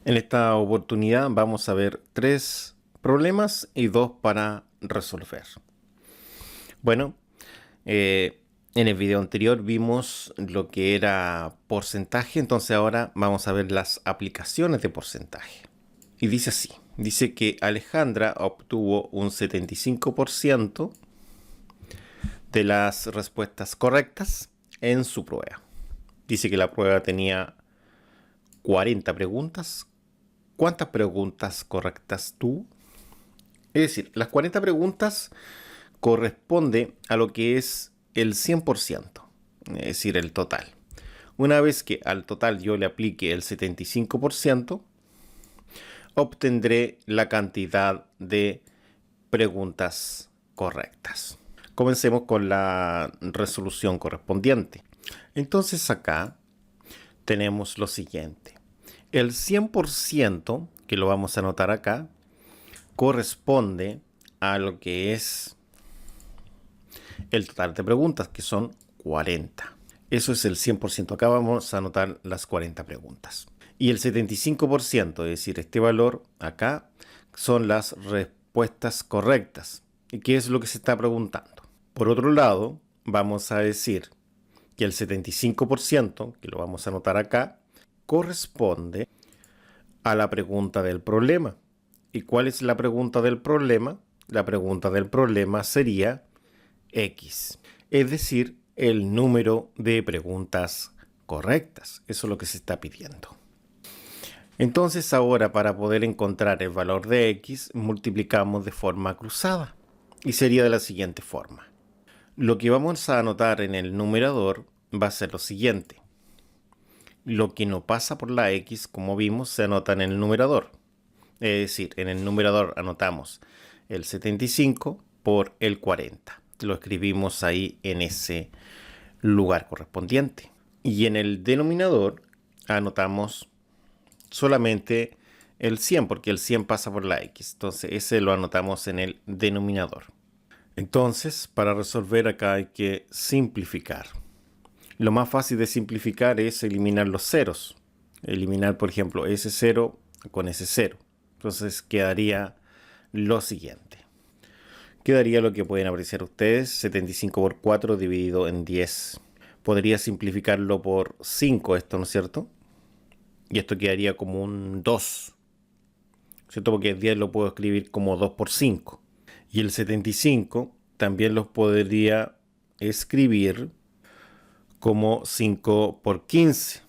En esta oportunidad vamos a ver 3 problemas y 2 para resolver. Bueno, en el video anterior vimos lo que era porcentaje, entonces ahora vamos a ver las aplicaciones de porcentaje. Y dice así, dice que Alejandra obtuvo un 75% de las respuestas correctas en su prueba. Dice que la prueba tenía 40 preguntas. ¿Cuántas preguntas correctas tuvo? Es decir, las 40 preguntas corresponde a lo que es el 100%, es decir, el total. Una vez que al total yo le aplique el 75%, obtendré la cantidad de preguntas correctas. Comencemos con la resolución correspondiente. Entonces acá tenemos lo siguiente. El 100%, que lo vamos a anotar acá, corresponde a lo que es el total de preguntas, que son 40. Eso es el 100%. Acá vamos a anotar las 40 preguntas. Y el 75%, es decir, este valor acá, son las respuestas correctas. ¿Y qué es lo que se está preguntando? Por otro lado, vamos a decir que el 75%, que lo vamos a anotar acá, corresponde a la pregunta del problema. ¿Y cuál es la pregunta del problema? La pregunta del problema sería X, es decir, el número de preguntas correctas. Eso es lo que se está pidiendo. Entonces ahora, para poder encontrar el valor de X, multiplicamos de forma cruzada y sería de la siguiente forma. Lo que vamos a anotar en el numerador va a ser lo siguiente. Lo que no pasa por la X, como vimos, se anota en el numerador. Es decir, en el numerador anotamos el 75 por el 40. Lo escribimos ahí en ese lugar correspondiente. Y en el denominador anotamos solamente el 100, porque el 100 pasa por la X. Entonces ese lo anotamos en el denominador. Entonces, para resolver acá hay que simplificar. Lo más fácil de simplificar es eliminar los ceros. Eliminar, por ejemplo, ese 0 con ese 0. Entonces quedaría lo siguiente. Quedaría lo que pueden apreciar ustedes, 75 por 4 dividido en 10. Podría simplificarlo por 5 esto, ¿no es cierto? Y esto quedaría como un 2, ¿cierto? Porque el 10 lo puedo escribir como 2 por 5. Y el 75 también los podría escribir como 5 por 15.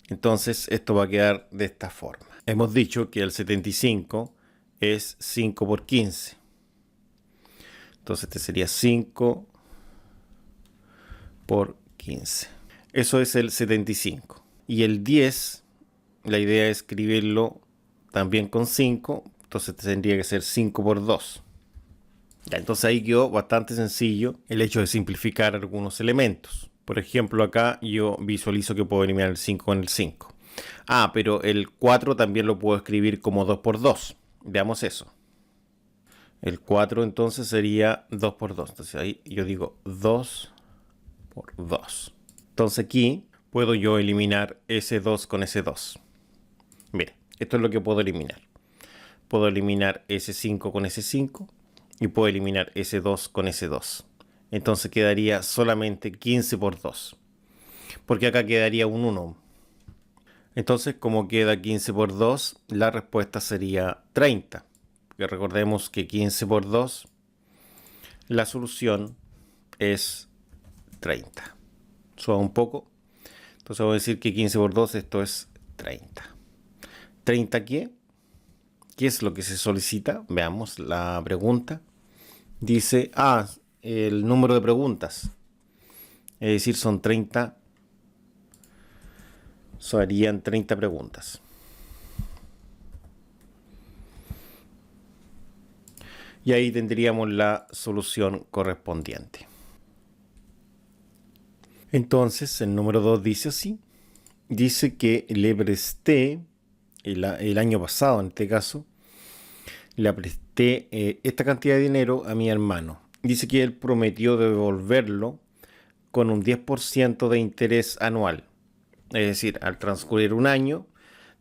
Entonces esto va a quedar de esta forma. Hemos dicho que el 75 es 5 por 15. Entonces este sería 5 por 15. Eso es el 75. Y el 10, la idea es escribirlo también con 5. Entonces tendría que ser 5 por 2. Ya, entonces ahí quedó bastante sencillo el hecho de simplificar algunos elementos. Por ejemplo, acá yo visualizo que puedo eliminar el 5 con el 5. Pero el 4 también lo puedo escribir como 2 por 2. Veamos eso. El 4 entonces sería 2 por 2. Entonces ahí yo digo 2 por 2. Entonces aquí puedo yo eliminar ese 2 con ese 2. Mire, esto es lo que puedo eliminar. Puedo eliminar ese 5 con ese 5 y puedo eliminar ese 2 con ese 2. Entonces quedaría solamente 15 por 2. Porque acá quedaría un 1. Entonces, como queda 15 por 2, la respuesta sería 30. Que recordemos que 15 por 2, la solución es 30. Suba un poco. Entonces vamos a decir que 15 por 2, esto es 30. ¿30 qué? ¿Qué es lo que se solicita? Veamos la pregunta. Dice, el número de preguntas. Es decir, son 30. Serían 30 preguntas. Y ahí tendríamos la solución correspondiente. Entonces, el número 2 dice así. Dice que le presté, el año pasado en este caso, le presté esta cantidad de dinero a mi hermano. Dice que él prometió devolverlo con un 10% de interés anual. Es decir, al transcurrir un año,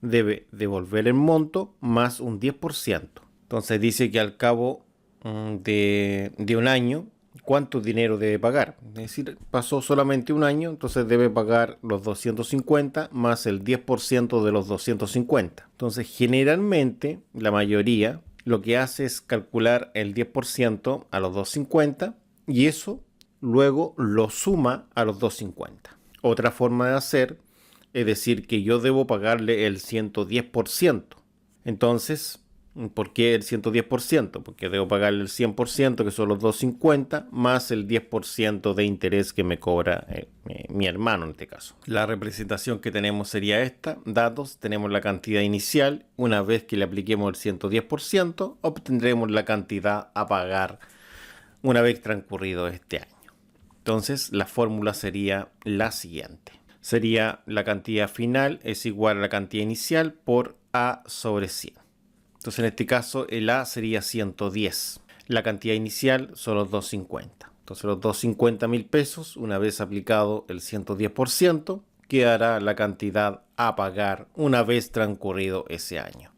debe devolver el monto más un 10%. Entonces dice que al cabo de un año, ¿cuánto dinero debe pagar? Es decir, pasó solamente un año, entonces debe pagar los 250 más el 10% de los 250. Entonces, generalmente, la mayoría lo que hace es calcular el 10% a los 250 y eso luego lo suma a los 250. Otra forma de hacer es decir que yo debo pagarle el 110%. Entonces, ¿por qué el 110%? Porque debo pagarle el 100%, que son los 250, más el 10% de interés que me cobra mi hermano en este caso. La representación que tenemos sería esta. Datos, tenemos la cantidad inicial. Una vez que le apliquemos el 110%, obtendremos la cantidad a pagar una vez transcurrido este año. Entonces, la fórmula sería la siguiente. Sería la cantidad final es igual a la cantidad inicial por A sobre 100. Entonces, en este caso, el A sería 110. La cantidad inicial son los 250. Entonces, los 250.000 pesos, una vez aplicado el 110%, quedará la cantidad a pagar una vez transcurrido ese año.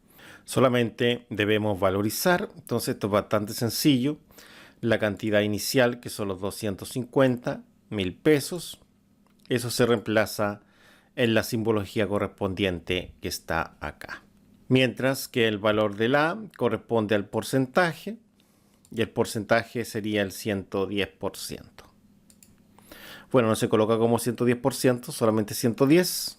Solamente debemos valorizar, entonces esto es bastante sencillo, la cantidad inicial, que son los 250.000 pesos, eso se reemplaza en la simbología correspondiente que está acá. Mientras que el valor del A corresponde al porcentaje y el porcentaje sería el 110%. Bueno, no se coloca como 110%, solamente 110,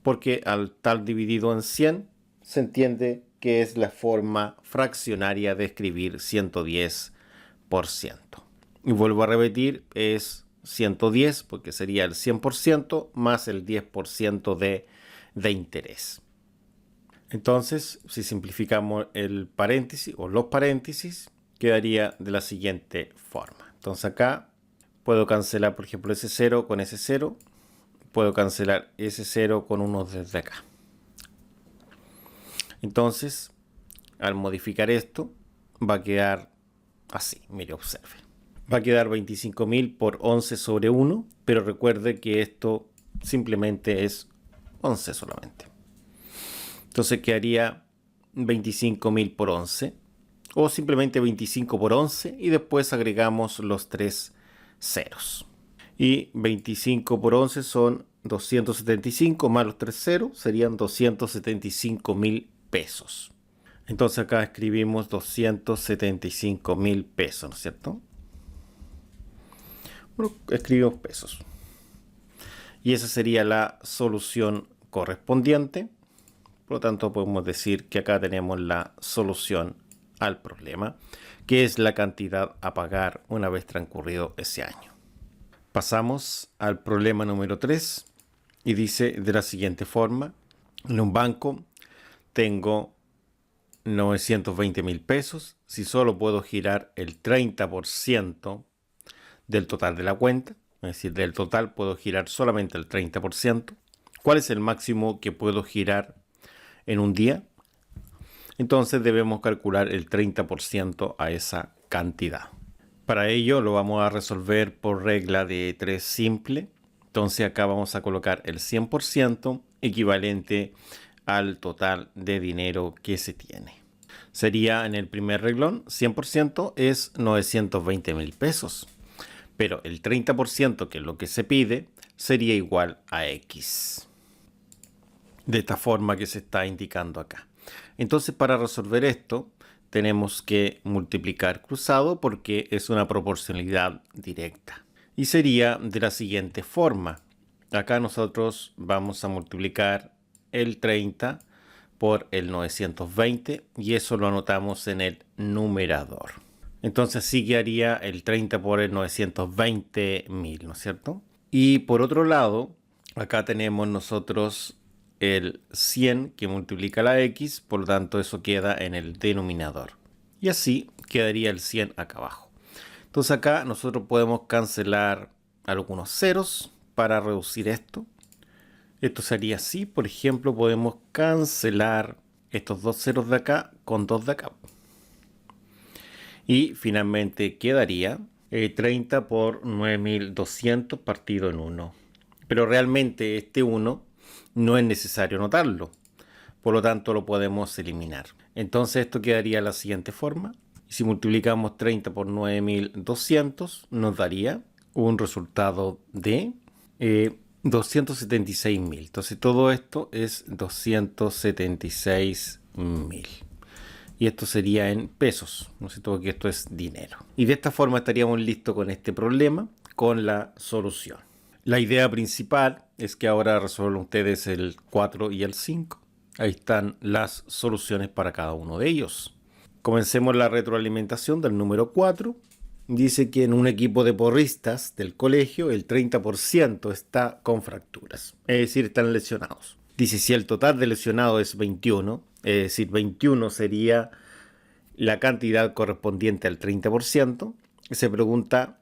porque al tal dividido en 100 se entiende que es la forma fraccionaria de escribir 110%. Y vuelvo a repetir, es 110 porque sería el 100% más el 10% de interés. Entonces, si simplificamos el paréntesis o los paréntesis, quedaría de la siguiente forma. Entonces acá puedo cancelar, por ejemplo, ese 0 con ese 0. Puedo cancelar ese 0 con uno desde acá. Entonces, al modificar esto, va a quedar así. Mire, observe. Va a quedar 25.000 por 11 sobre 1, pero recuerde que esto simplemente es 11 solamente. Entonces quedaría 25.000 por 11, o simplemente 25 por 11, y después agregamos los 3 ceros. Y 25 por 11 son 275, más los 3 ceros serían 275.000 pesos. Entonces acá escribimos 275.000 pesos, ¿no es cierto? Bueno, escribimos pesos. Y esa sería la solución correspondiente. Por lo tanto, podemos decir que acá tenemos la solución al problema, que es la cantidad a pagar una vez transcurrido ese año. Pasamos al problema número 3 y dice de la siguiente forma. En un banco tengo 920.000 pesos. Si solo puedo girar el 30% del total de la cuenta, es decir, del total puedo girar solamente el 30%. ¿Cuál es el máximo que puedo girar en un día? Entonces debemos calcular el 30% a esa cantidad. Para ello lo vamos a resolver por regla de 3 simple. Entonces acá vamos a colocar el 100% equivalente al total de dinero que se tiene. Sería en el primer reglón, 100% es 920.000 pesos. Pero el 30%, que es lo que se pide, sería igual a X. De esta forma que se está indicando acá. Entonces, para resolver esto, tenemos que multiplicar cruzado porque es una proporcionalidad directa. Y sería de la siguiente forma. Acá nosotros vamos a multiplicar el 30 por el 920 y eso lo anotamos en el numerador. Entonces sí quedaría el 30 por el 920.000, ¿no es cierto? Y por otro lado, acá tenemos nosotros el 100 que multiplica la X, por lo tanto eso queda en el denominador. Y así quedaría el 100 acá abajo. Entonces acá nosotros podemos cancelar algunos ceros para reducir esto. Esto sería así, por ejemplo, podemos cancelar estos dos ceros de acá con dos de acá. Y finalmente quedaría 30 por 9.200 partido en 1. Pero realmente este 1 no es necesario anotarlo. Por lo tanto, lo podemos eliminar. Entonces, esto quedaría de la siguiente forma. Si multiplicamos 30 por 9.200, nos daría un resultado de 276.000. Entonces, todo esto es 276.000. Y esto sería en pesos, ¿no es cierto? Porque esto es dinero. Y de esta forma estaríamos listos con este problema, con la solución. La idea principal es que ahora resuelvan ustedes el 4 y el 5. Ahí están las soluciones para cada uno de ellos. Comencemos la retroalimentación del número 4. Dice que en un equipo de porristas del colegio el 30% está con fracturas, es decir, están lesionados. Dice si el total de lesionados es 21, es decir, 21 sería la cantidad correspondiente al 30%, se pregunta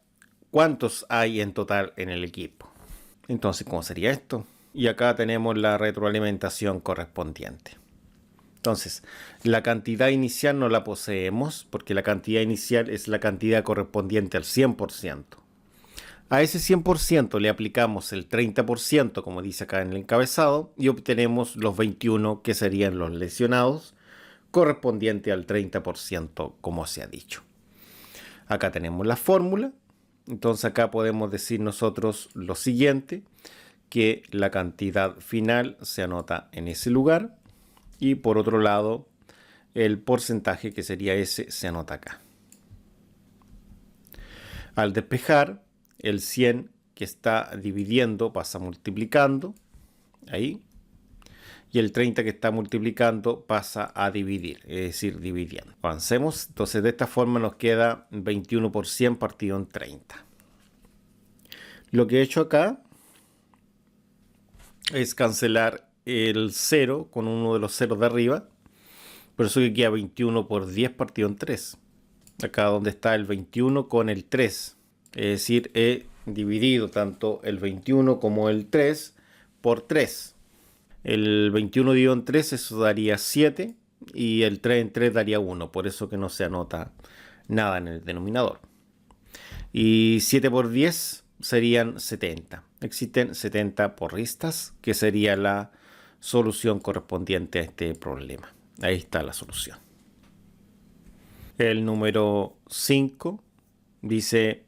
cuántos hay en total en el equipo. Entonces, ¿cómo sería esto? Y acá tenemos la retroalimentación correspondiente. Entonces, la cantidad inicial no la poseemos porque la cantidad inicial es la cantidad correspondiente al 100%. A ese 100% le aplicamos el 30%, como dice acá en el encabezado, y obtenemos los 21 que serían los lesionados, correspondiente al 30%, como se ha dicho. Acá tenemos la fórmula. Entonces acá podemos decir nosotros lo siguiente, que la cantidad final se anota en ese lugar y por otro lado el porcentaje, que sería ese, se anota acá. Al despejar, el 100 que está dividiendo pasa multiplicando, ahí, y el 30 que está multiplicando pasa a dividir, es decir, dividiendo. Avancemos, entonces de esta forma nos queda 21 por 100 partido en 30. Lo que he hecho acá es cancelar el 0 con uno de los ceros de arriba, por eso que queda 21 por 10 partido en 3. Acá donde está el 21 con el 3, es decir, he dividido tanto el 21 como el 3 por 3. El 21 dividido en 3, eso daría 7, y el 3 en 3 daría 1, por eso que no se anota nada en el denominador. Y 7 por 10 serían 70. Existen 70 porristas, que sería la solución correspondiente a este problema. Ahí está la solución. El número 5 dice: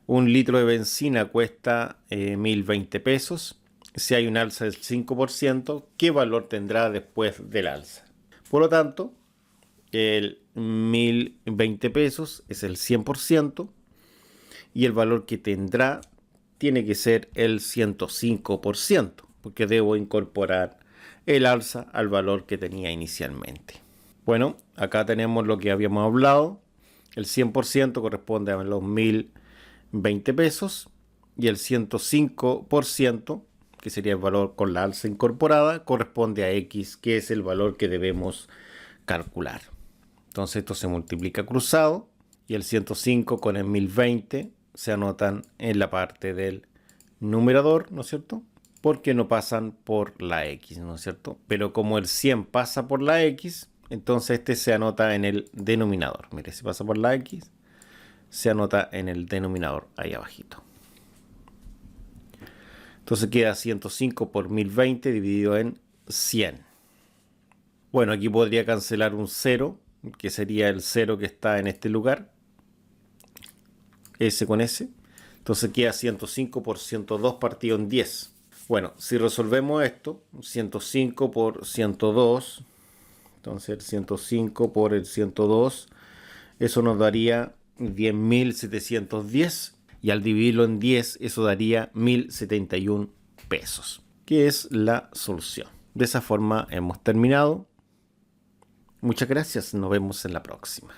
un litro de benzina cuesta 1.020 pesos. Si hay un alza del 5%, ¿qué valor tendrá después del alza? Por lo tanto, el 1.020 pesos es el 100% y el valor que tendrá tiene que ser el 105%, porque debo incorporar el alza al valor que tenía inicialmente. Bueno, acá tenemos lo que habíamos hablado. El 100% corresponde a los 1.020 pesos y el 105%, que sería el valor con la alza incorporada, corresponde a X, que es el valor que debemos calcular. Entonces esto se multiplica cruzado y el 105 con el 1.020 se anotan en la parte del numerador, ¿no es cierto? Porque no pasan por la X, ¿no es cierto? Pero como el 100 pasa por la X, entonces este se anota en el denominador. Mire, si pasa por la X, se anota en el denominador, ahí abajito. Entonces queda 105 por 1.020 dividido en 100. Bueno, aquí podría cancelar un 0, que sería el 0 que está en este lugar. S con S. Entonces queda 105 por 102 partido en 10. Bueno, si resolvemos esto, 105 por 102, entonces el 105 por el 102, eso nos daría 10.710. Y al dividirlo en 10, eso daría 1.071 pesos, que es la solución. De esa forma hemos terminado. Muchas gracias, nos vemos en la próxima.